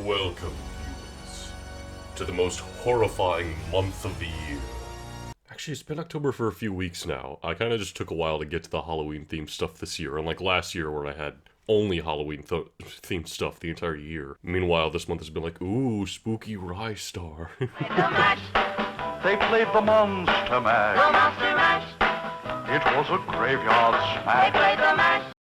Welcome, viewers, to the most horrifying month of the year. Actually, it's been October for a few weeks now. I kind of just took a while to get to the Halloween-themed stuff this year, unlike last year where I had only Halloween-themed stuff the entire year. Meanwhile, this month has been like, ooh, spooky Rye Star. They played the Monster Mash. The Monster Mash. It was a graveyard They smash. played the mash.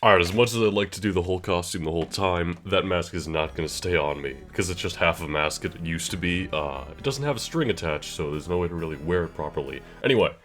Alright, as much as I'd like to do the whole costume the whole time, that mask is not going to stay on me, because it's just half a mask it used to be. It doesn't have a string attached, so there's no way to really wear it properly. Anyway,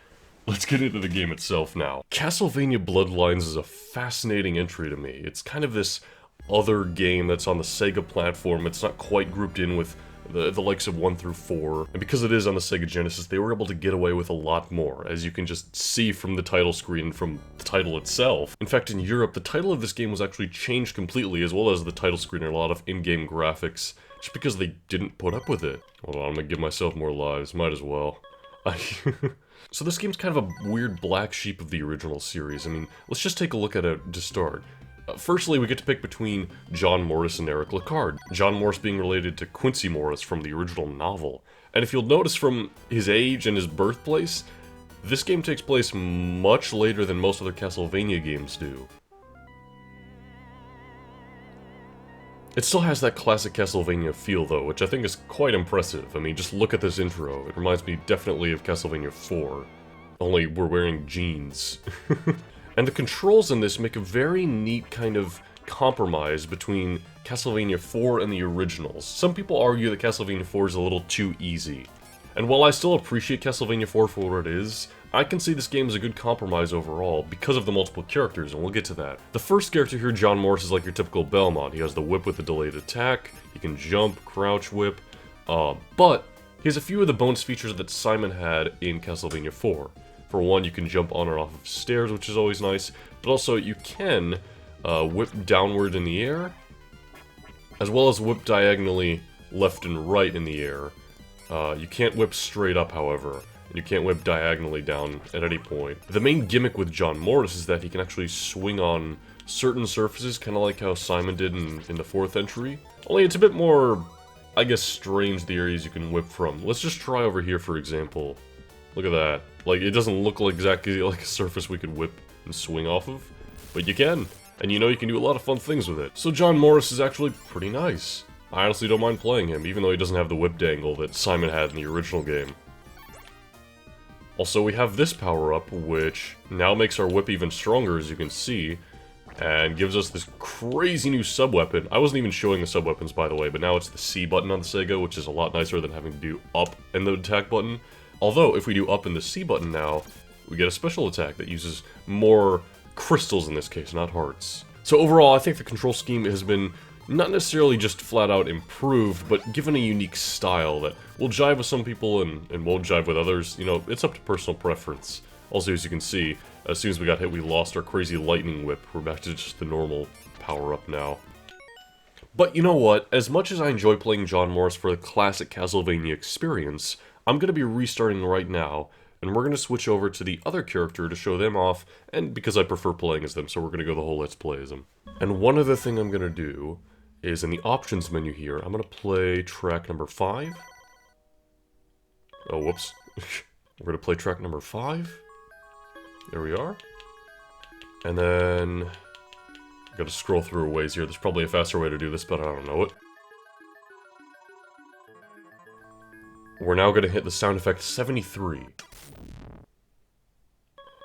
let's get into the game itself now. Castlevania Bloodlines is a fascinating entry to me. It's kind of this other game that's on the Sega platform. It's not quite grouped in with the likes of 1 through 4, and because it is on the Sega Genesis, they were able to get away with a lot more, as you can just see from the title screen from the title itself. In fact, in Europe, the title of this game was actually changed completely, as well as the title screen and a lot of in-game graphics, just because they didn't put up with it. Hold on, I'm gonna give myself more lives, might as well. So this game's kind of a weird black sheep of the original series. I mean, let's just take a look at it to start. Firstly, we get to pick between John Morris and Eric Lecarde. John Morris being related to Quincy Morris from the original novel. And if you'll notice from his age and his birthplace, this game takes place much later than most other Castlevania games do. It still has that classic Castlevania feel though, which I think is quite impressive. I mean, just look at this intro. It reminds me definitely of Castlevania 4. Only we're wearing jeans. And the controls in this make a very neat kind of compromise between Castlevania 4 and the originals. Some people argue that Castlevania 4 is a little too easy. And while I still appreciate Castlevania 4 for what it is, I can see this game as a good compromise overall because of the multiple characters, and we'll get to that. The first character here, John Morris, is like your typical Belmont. He has the whip with the delayed attack, he can jump, crouch whip, but he has a few of the bonus features that Simon had in Castlevania 4. For one, you can jump on or off of stairs, which is always nice, but also you can whip downward in the air, as well as whip diagonally left and right in the air. You can't whip straight up, however, and you can't whip diagonally down at any point. The main gimmick with John Morris is that he can actually swing on certain surfaces, kind of like how Simon did in the 4th entry. Only it's a bit more, I guess, strange the areas you can whip from. Let's just try over here, for example. Look at that. Like, it doesn't look like exactly like a surface we could whip and swing off of, but you can. And you know you can do a lot of fun things with it. So John Morris is actually pretty nice. I honestly don't mind playing him, even though he doesn't have the whip dangle that Simon had in the original game. Also, we have this power-up, which now makes our whip even stronger, as you can see, and gives us this crazy new sub-weapon. I wasn't even showing the sub-weapons, by the way, but now it's the C button on the Sega, which is a lot nicer than having to do up and the attack button. Although, if we do up in the C button now, we get a special attack that uses more crystals in this case, not hearts. So overall, I think the control scheme has been not necessarily just flat out improved, but given a unique style that will jive with some people and won't jive with others. You know, it's up to personal preference. Also, as you can see, as soon as we got hit, we lost our crazy lightning whip. We're back to just the normal power-up now. But you know what? As much as I enjoy playing John Morris for the classic Castlevania experience, I'm going to be restarting right now, and we're going to switch over to the other character to show them off, and because I prefer playing as them, so we're going to go the whole Let's Play as them. And one other thing I'm going to do is in the options menu here, I'm going to play track number 5. Oh, whoops. We're gonna play track number 5. There we are. And then... Gotta scroll through a ways here. There's probably a faster way to do this, but I don't know it. We're now gonna hit the sound effect 73.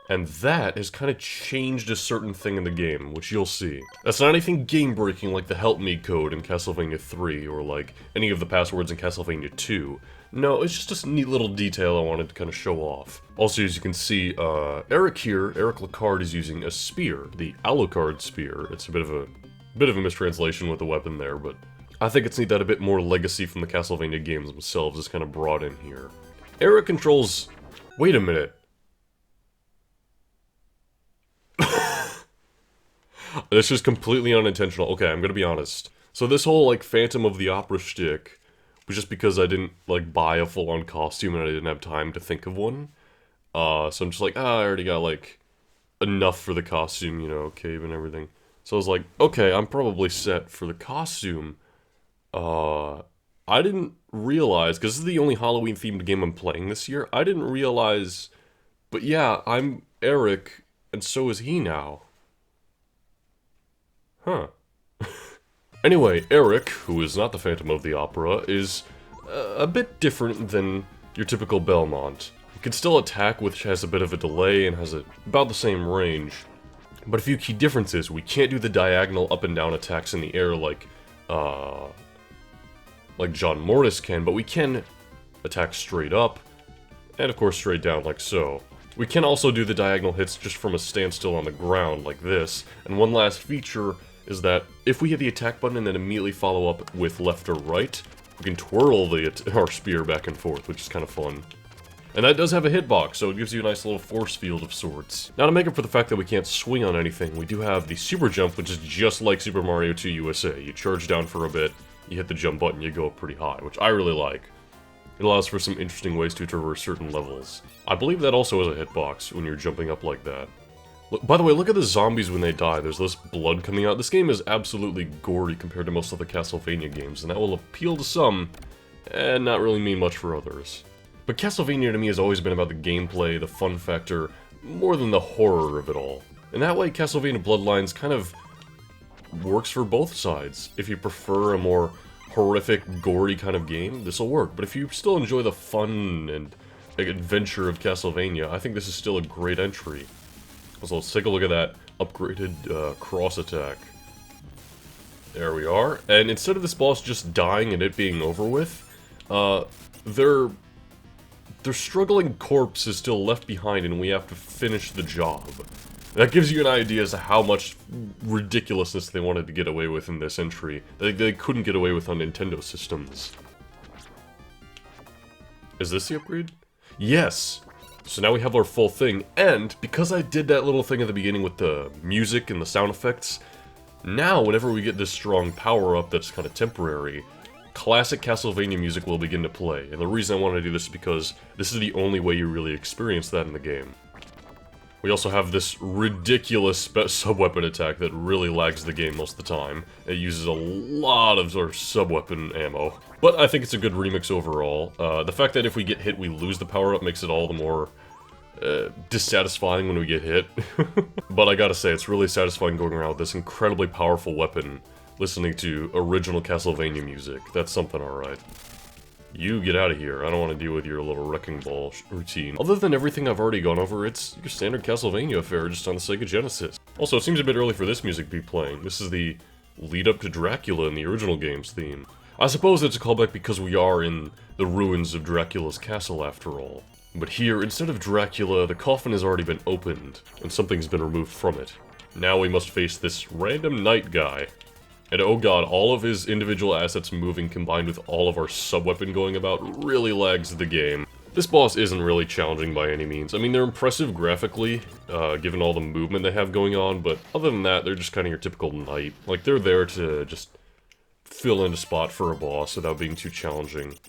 And that has kind of changed a certain thing in the game, which you'll see. That's not anything game-breaking like the Help Me code in Castlevania 3, or like any of the passwords in Castlevania 2. No, it's just a neat little detail I wanted to kind of show off. Also, as you can see, Eric here, Eric Lacard, is using a spear, the Alucard spear. It's a bit of a mistranslation with the weapon there, but I think it's neat that a bit more legacy from the Castlevania games themselves is kind of brought in here. Eric controls... Wait a minute. This is completely unintentional. Okay, I'm gonna be honest. So this whole, like, Phantom of the Opera shtick was just because I didn't, like, buy a full-on costume and I didn't have time to think of one. So I'm just like, I already got, like, enough for the costume, you know, cave and everything. So I was like, okay, I'm probably set for the costume. I didn't realize, because this is the only Halloween-themed game I'm playing this year, I didn't realize, but yeah, I'm Eric, and so is he now. Huh. Anyway, Eric, who is not the Phantom of the Opera, is a bit different than your typical Belmont. He can still attack, which has a bit of a delay and has about the same range. But a few key differences: we can't do the diagonal up and down attacks in the air like John Mortis can, but we can attack straight up, and of course straight down like so. We can also do the diagonal hits just from a standstill on the ground like this, and one last feature is that if we hit the attack button and then immediately follow up with left or right, we can twirl our spear back and forth, which is kind of fun. And that does have a hitbox, so it gives you a nice little force field of sorts. Now, to make up for the fact that we can't swing on anything, we do have the super jump, which is just like Super Mario 2 USA. You charge down for a bit, you hit the jump button, you go up pretty high, which I really like. It allows for some interesting ways to traverse certain levels. I believe that also has a hitbox when you're jumping up like that. By the way, look at the zombies when they die. There's less blood coming out. This game is absolutely gory compared to most of the Castlevania games, and that will appeal to some, and not really mean much for others. But Castlevania to me has always been about the gameplay, the fun factor, more than the horror of it all. And that way, Castlevania Bloodlines kind of works for both sides. If you prefer a more horrific, gory kind of game, this will work. But if you still enjoy the fun and adventure of Castlevania, I think this is still a great entry. So let's take a look at that upgraded cross attack. There we are. And instead of this boss just dying and it being over with, their struggling corpse is still left behind and we have to finish the job. That gives you an idea as to how much ridiculousness they wanted to get away with in this entry. They couldn't get away with on Nintendo systems. Is this the upgrade? Yes! So now we have our full thing, and because I did that little thing at the beginning with the music and the sound effects, now whenever we get this strong power-up that's kind of temporary, classic Castlevania music will begin to play. And the reason I want to do this is because this is the only way you really experience that in the game. We also have this ridiculous sub-weapon attack that really lags the game most of the time. It uses a lot of sort of sub-weapon ammo. But I think it's a good remix overall. The fact that if we get hit we lose the power-up makes it all the more dissatisfying when we get hit. But I gotta say, it's really satisfying going around with this incredibly powerful weapon, listening to original Castlevania music. That's something alright. You get out of here. I don't want to deal with your little wrecking ball routine. Other than everything I've already gone over, it's your standard Castlevania affair just on the Sega Genesis. Also, it seems a bit early for this music to be playing. This is the lead up to Dracula in the original game's theme. I suppose it's a callback because we are in the ruins of Dracula's castle after all. But here, instead of Dracula, the coffin has already been opened, and something's been removed from it. Now we must face this random knight guy. And oh god, all of his individual assets moving combined with all of our sub-weapon going about really lags the game. This boss isn't really challenging by any means. I mean, they're impressive graphically, given all the movement they have going on, but other than that, they're just kind of your typical knight. Like, they're there to just fill in a spot for a boss without being too challenging.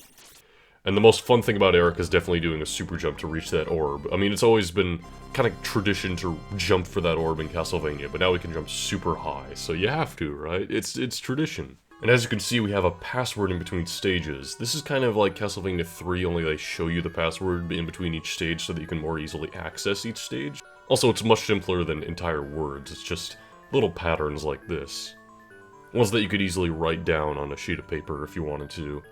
And the most fun thing about Eric is definitely doing a super jump to reach that orb. I mean, it's always been kind of tradition to jump for that orb in Castlevania, but now we can jump super high, so you have to, right? It's tradition. And as you can see, we have a password in between stages. This is kind of like Castlevania 3, only they show you the password in between each stage so that you can more easily access each stage. Also, it's much simpler than entire words, it's just little patterns like this. Ones that you could easily write down on a sheet of paper if you wanted to.